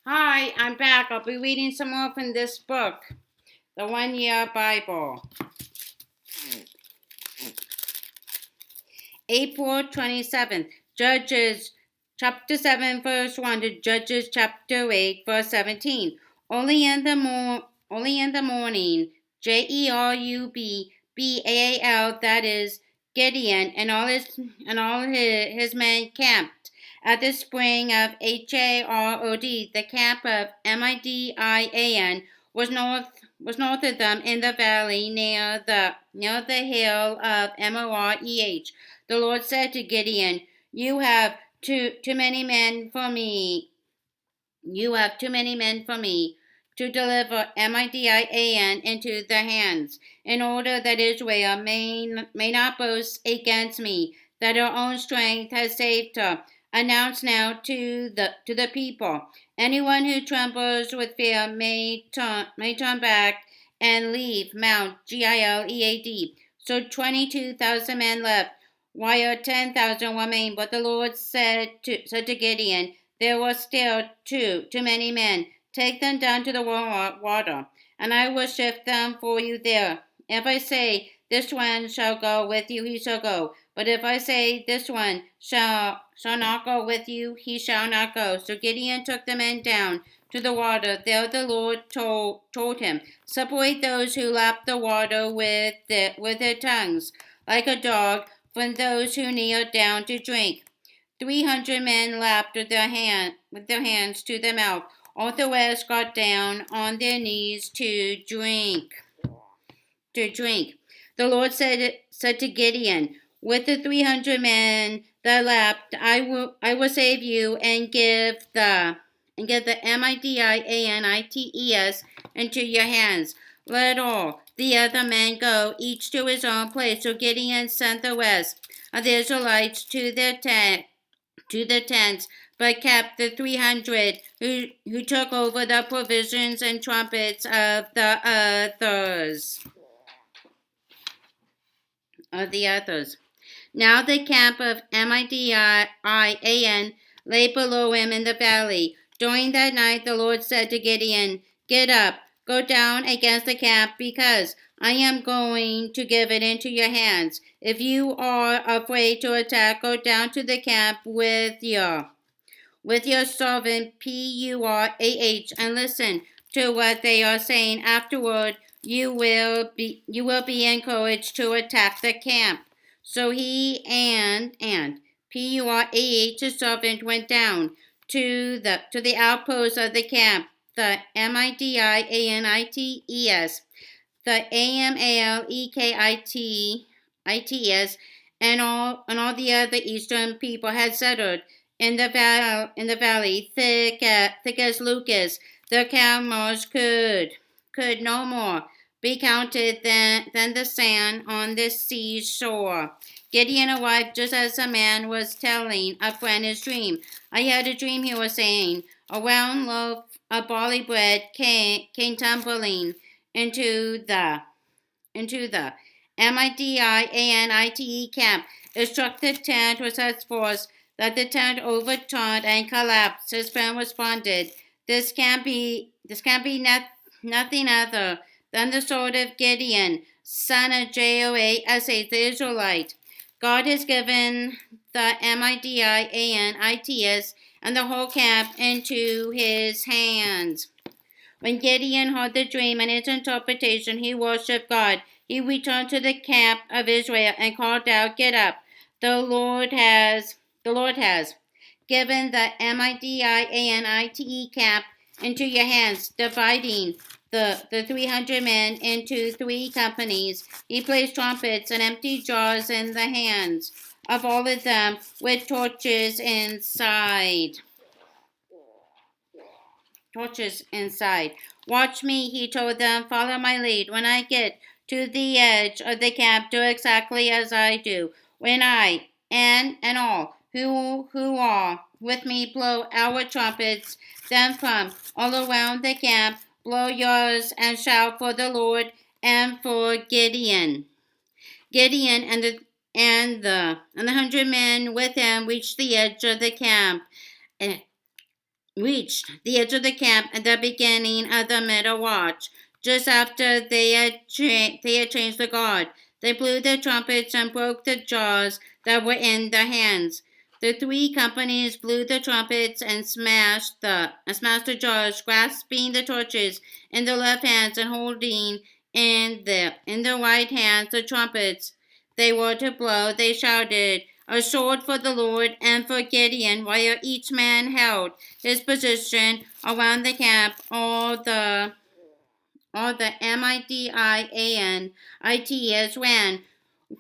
Hi, I'm back. I'll be reading some more from this book, The 1 Year Bible. April 27th, Judges chapter 7, verse 1 to Judges chapter 8, verse 17. Only in the morning, Jerubbaal, that is Gideon, and all his men camped at the spring of Harod. The camp of Midian was north of them in the valley near the hill of Moreh. The Lord said to Gideon, "You have too many men for me. You have too many men for me to deliver Midian into their hands, in order that Israel may not boast against me that her own strength has saved her. Announce now to the people, anyone who trembles with fear may turn back and leave Mount Gilead." So 22,000 men left, while 10,000 remained. But the Lord said to Gideon, "There were still too many men. Take them down to the water, and I will shift them for you there. If I say, 'This one shall go with you,' he shall go. But if I say, 'This one shall not go with you,' he shall not go." So Gideon took the men down to the water. There the Lord told him, "Separate those who lap the water with their tongues, like a dog, from those who kneel down to drink." 300 men lapped with their hands to their mouth. All the rest got down on their knees to drink. The Lord said to Gideon, "With the 300 men that lapped, I will save you and give the Midianites into your hands. Let all the other men go, each to his own place." So Gideon sent the rest of the Israelites to the tents, but kept the 300 who took over the provisions and trumpets of the others. Now the camp of Midian lay below him in the valley. During that night the Lord said to Gideon, "Get up, go down against the camp, because I am going to give it into your hands. If you are afraid to attack, go down to the camp with your servant Purah, and listen to what they are saying. Afterward, you will be encouraged to attack the camp." So he and Purah, his servant, went down to the outpost of the camp, the Midianites, the Amalekitites, and all the other eastern people had settled in the valley, thick as locusts. The camels could no more be counted than the sand on the seashore. Gideon arrived just as the man was telling a friend his dream. "I had a dream," he was saying. "A round loaf of barley bread came tumbling into the Midianite camp. It struck the tent with such force that the tent overturned and collapsed." His friend responded, "This can't be nothing other than the sword of Gideon, son of Joash, the Israelite. God has given the Midianites and the whole camp into his hands." When Gideon heard the dream and its interpretation, he worshipped God. He returned to the camp of Israel and called out, "Get up! The Lord has given the Midianite camp into your hands," dividing the 300 men into 3 companies. He placed trumpets and empty jars in the hands of all of them with torches inside. "Watch me," he told them. "Follow my lead. When I get to the edge of the camp, do exactly as I do. When I and all who are with me blow our trumpets, then from all around the camp blow yours and shout for the Lord and for Gideon." Gideon and the 100 men with him reached the edge of the camp. And reached the edge of the camp at the beginning of the middle watch, just after they had changed the guard. They blew their trumpets and broke the jars that were in their hands. The three companies blew the trumpets and smashed the jars, grasping the torches in their left hands and holding in their right hands the trumpets they were to blow. They shouted, "A sword for the Lord and for Gideon," while each man held his position around the camp. All the Midianites ran,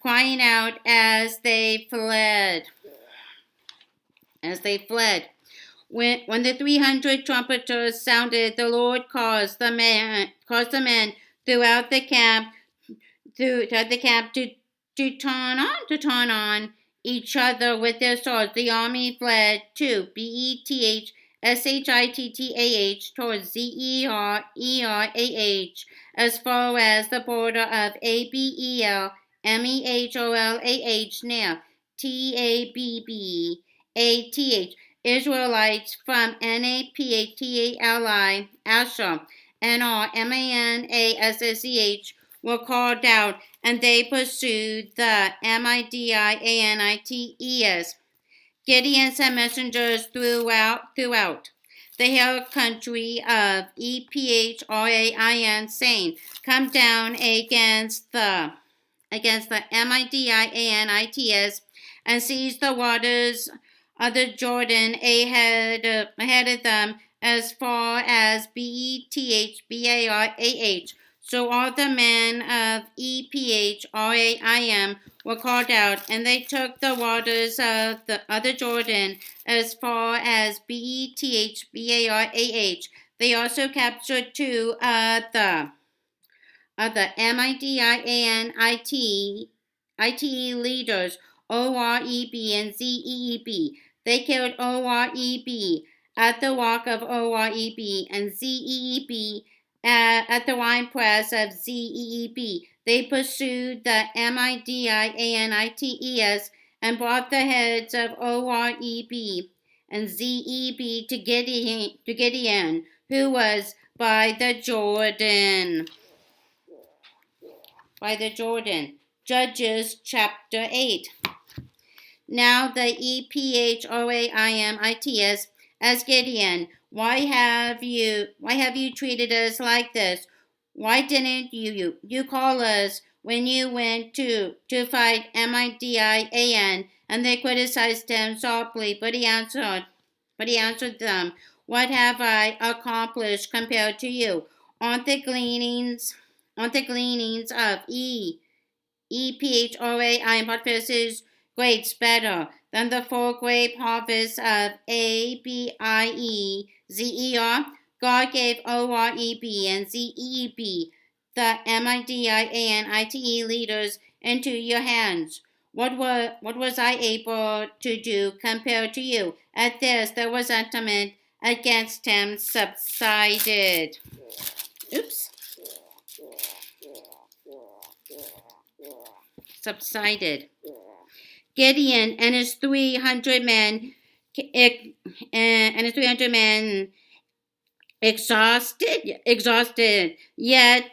crying out as they fled. When the 300 trumpeters sounded, the Lord caused the men throughout the camp to turn on each other with their swords. The army fled to Bethshittah towards Zererah as far as the border of Abel Meholah near Tabbath. Israelites from Naphtali, Asher, and all Manasseh were called out, and they pursued the Midianites. Gideon sent messengers throughout the hill country of Ephraim, saying, "Come down against the Midianites and seize the waters of the Jordan ahead of them as far as Bethshean." So all the men of Ephraim were called out, and they took the waters of the Jordan as far as Bethshean. They also captured two of the Midianite leaders, Oreb and Zeeb. They killed Oreb at the rock of Oreb and Zeeb at the winepress of Zeeb. They pursued the Midianites and brought the heads of Oreb and Zeeb to Gideon, who was by the Jordan. Judges chapter 8. Now the Ephraimites asked Gideon, "Why have you treated us like this? Why didn't you call us when you went to fight Midian?" And they criticized him sharply, but he answered them, "What have I accomplished compared to you? Aren't the gleanings of Ephraim grapes better than the full grape harvest of Abiezer? God gave Oreb and Zeeb, the Midianite leaders, into your hands. What was I able to do compared to you?" At this, the resentment against him subsided. Gideon and his 300 men exhausted, yet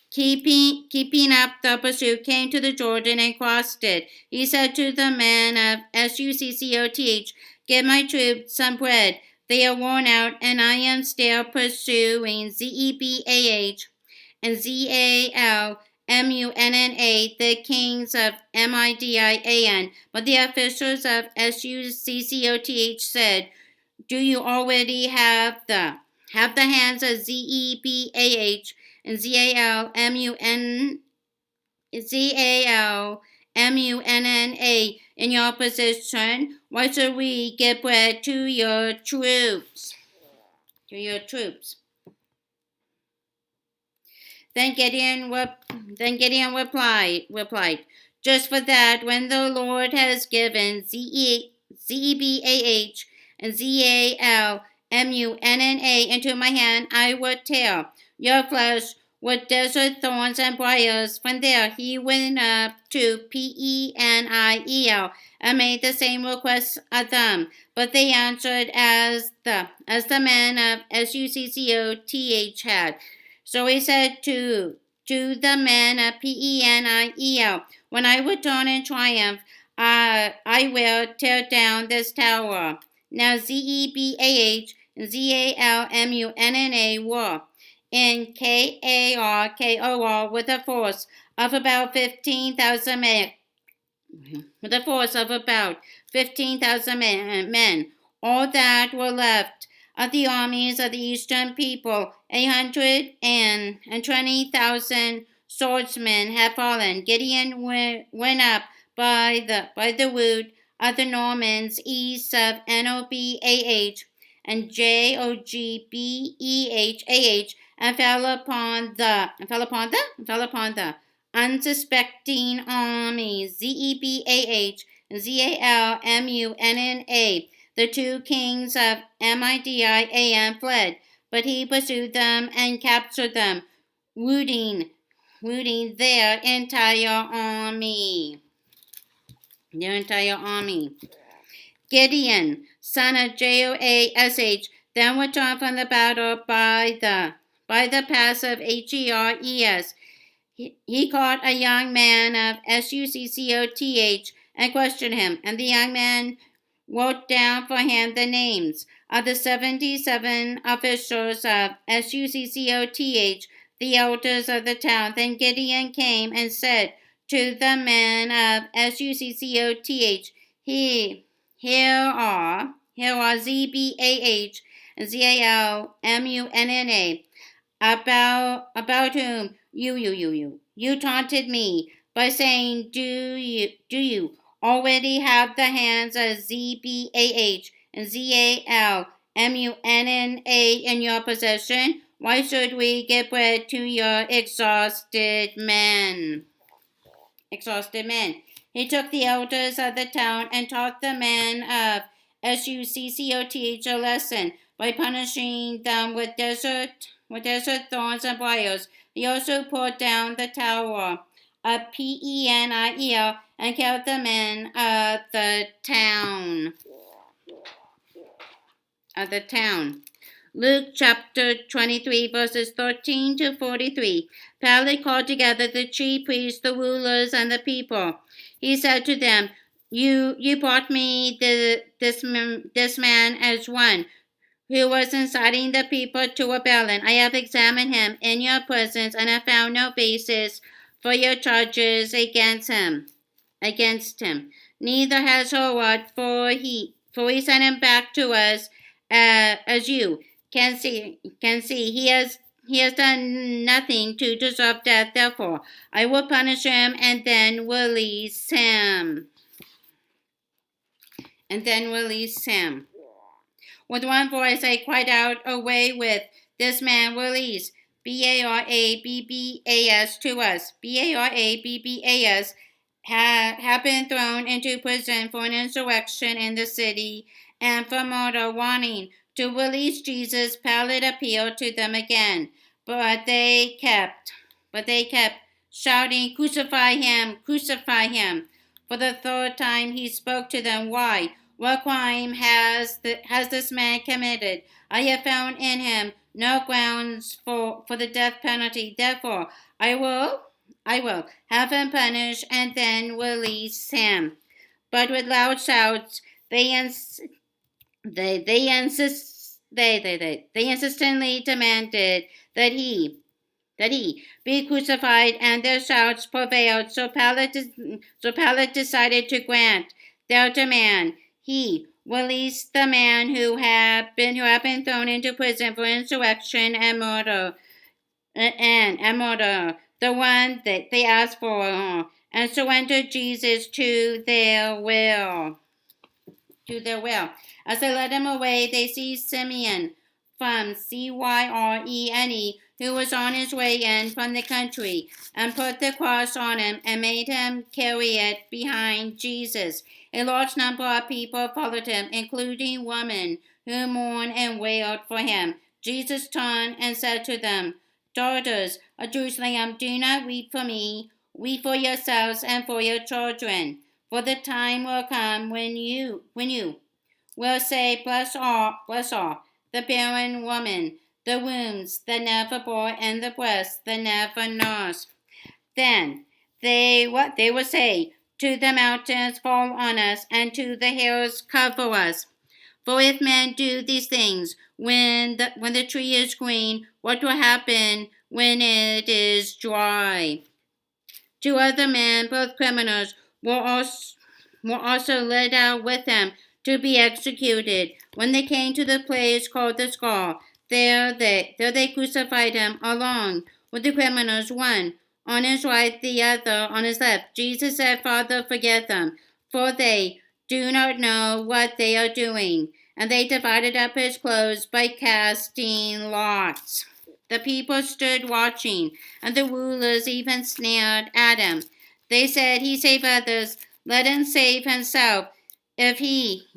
keeping up the pursuit, came to the Jordan and crossed it. He said to the men of Succoth, "Give my troops some bread. They are worn out, and I am still pursuing Zebah and Zalmunna, the kings of Midian." But the officials of Succoth said, "Do you already have the hands of Zebah and Zalmunna in your possession? Why should we give bread to your troops?" Then Gideon replied, "Just for that, when the Lord has given Zebah and Zalmunna into my hand, I will tear your flesh with desert thorns and briars. From there he went up to Peniel and made the same request of them. But they answered as the men of Succoth had. So he said to the men of Peniel, when I return in triumph, I will tear down this tower. Now Zebah, Zalmunna were in Karkor with a force of about 15,000 men. With a force of about 15,000 men, all that were left of the armies of the eastern people, 120,000 swordsmen had fallen. Gideon went up by the route of the Normans east of Nobah and Jogbehah and fell upon the unsuspecting army. Zebah, Zalmunna, the two kings of Midian fled, but he pursued them and captured them, wounding their entire army. Gideon, son of Joash, then returned from the battle by the pass of Heres. He caught a young man of Succoth and questioned him, and the young man wrote down for him the names of the 77 officials of Succoth, the elders of the town. Then Gideon came and said to the men of Succoth, Here are Zebah and Zalmunna, about whom you taunted me by saying, Do you already have the hands of Zebah and Zalmunna in your possession? Why should we give bread to your exhausted men? He took the elders of the town and taught the men of Succoth a lesson by punishing them with desert thorns and briars. He also pulled down the tower of Peniel and killed the men of the town. Luke chapter 23, verses 13 to 43. Pilate called together the chief priests, the rulers, and the people. He said to them, You brought me this man as one who was inciting the people to rebellion. I have examined him in your presence and have found no basis for your charges against him. Neither has Herod, for he sent him back to us, as you can see. He has done nothing to deserve death. Therefore, I will punish him and then release him. With one voice I cried out, Away with this man, release Barabbas to us. Barabbas have been thrown into prison for an insurrection in the city and for murder. Wanting to release Jesus, Pilate appealed to them again, but they kept shouting, Crucify him, crucify him. For the third time he spoke to them, Why? What crime has this man committed? I have found in him no grounds for the death penalty. Therefore, I will have him punished and then release him. But with loud shouts, they insistently demanded that he be crucified, and their shouts prevailed. So Pilate decided to grant their demand. He released the man who had been thrown into prison for insurrection and murder, the one that they asked for, and surrendered Jesus to their will. As they led him away, they seized Simeon from Cyrene, who was on his way in from the country, and put the cross on him and made him carry it behind Jesus. A large number of people followed him, including women who mourned and wailed for him. Jesus turned and said to them, daughters of Jerusalem, do not weep for me, weep for yourselves and for your children. For the time will come when you will say, bless all, the barren woman, the wombs that never bore, and the breasts that never nursed. Then they will say to the mountains, fall on us, and to the hills, cover us. For if men do these things when the tree is green, what will happen when it is dry? Two other men, both criminals, were also led out with him to be executed. When they came to the place called the Skull, there they crucified him along with the criminals, one on his right, the other on his left. Jesus said, Father, forgive them, for they do not know what they are doing. And they divided up his clothes by casting lots. The people stood watching, and the rulers even sneered at him. They said, He saved others, let him save himself, if he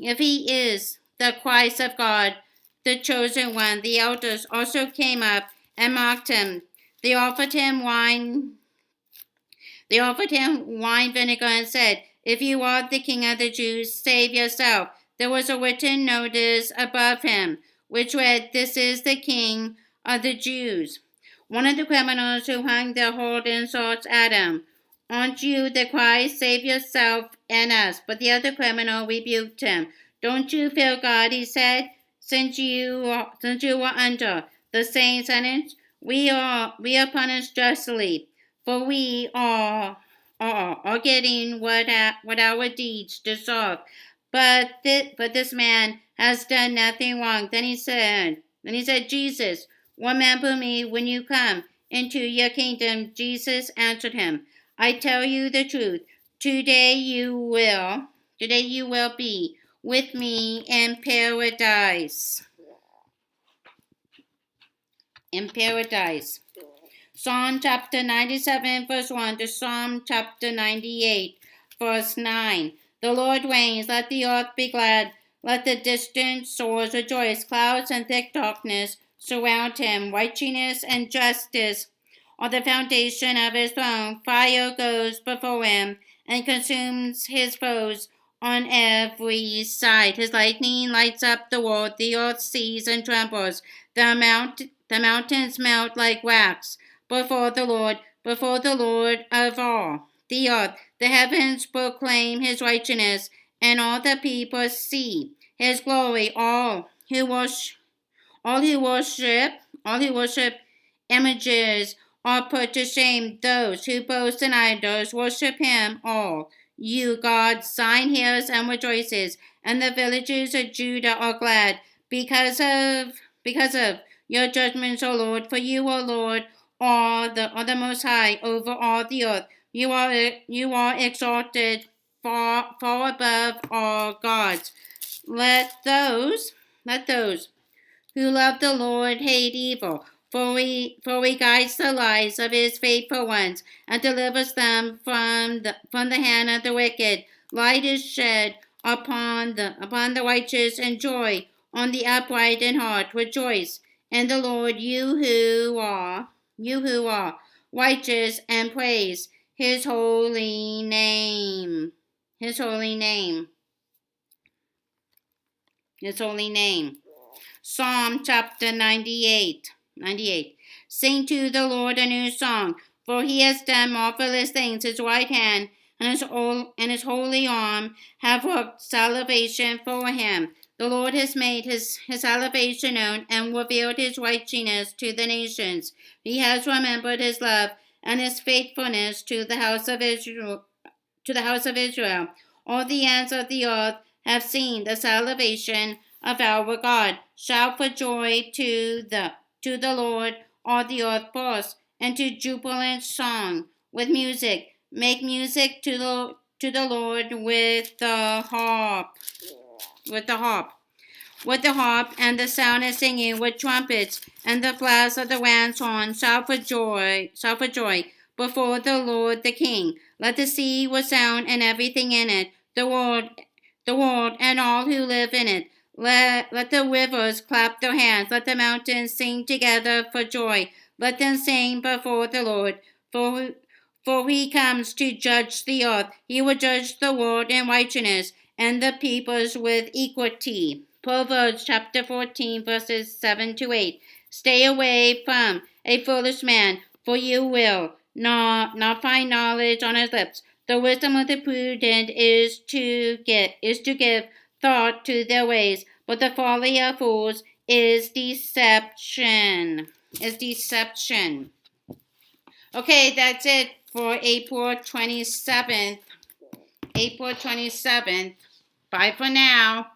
is the Christ of God, the chosen one. The elders also came up and mocked him. They offered him wine vinegar and said, If you are the king of the Jews, save yourself. There was a written notice above him, which read, This is the king of the Jews. One of the criminals who hung there hurled insults at him. Aren't you the Christ? Save yourself and us. But the other criminal rebuked him. Don't you fear God, he said, since you are under the same sentence? We are punished justly, for we are getting what our deeds deserve. But this man has done nothing wrong. Then he said, Jesus, remember me when you come into your kingdom. Jesus answered him, I tell you the truth. Today you will be with me in paradise. In paradise. Psalm chapter 97, verse 1 to Psalm chapter 98, verse 9. The Lord reigns, let the earth be glad, let the distant shores rejoice. Clouds and thick darkness surround him. Righteousness and justice are the foundation of his throne. Fire goes before him and consumes his foes on every side. His lightning lights up the world. The earth sees and trembles. The mountains melt like wax before the Lord of all the earth. The heavens proclaim his righteousness, and all the people see his glory. All who worship images are put to shame. Those who boast in idols worship him. All you, God's Zion hears and rejoices, and the villages of Judah are glad because of your judgments, O Lord. For you, O Lord, are the Most High over all the earth. You are exalted far above all gods. Let those who love the Lord hate evil, for he guides the lives of his faithful ones and delivers them from the hand of the wicked. Light is shed upon the righteous, and joy on the upright in heart. Rejoice in the Lord, you who are righteous, and praise his holy name. His holy name. His holy name. Psalm chapter 98. Sing to the Lord a new song, for he has done marvelous things. His right hand and his holy arm have worked salvation for him. The Lord has made his salvation known and revealed his righteousness to the nations. He has remembered his love and his faithfulness to the house of Israel. All the ends of the earth have seen the salvation of our God. Shout for joy to the Lord, all the earth bursts into jubilant song with music. Make music to the Lord with the harp. With the harp and the sound of singing, with trumpets and the blast of the ram's horn. Shout for joy before the Lord the King. Let the sea resound and everything in it, the world and all who live in it. Let the rivers clap their hands. Let the mountains sing together for joy. Let them sing before the Lord, for he comes to judge the earth. He will judge the world in righteousness and the peoples with equity. Proverbs chapter 14, verses 7 to 8. Stay away from a foolish man, for you will not find knowledge on his lips. The wisdom of the prudent is to give thought to their ways, but the folly of fools is deception. Okay, that's it for April 27th. Bye for now.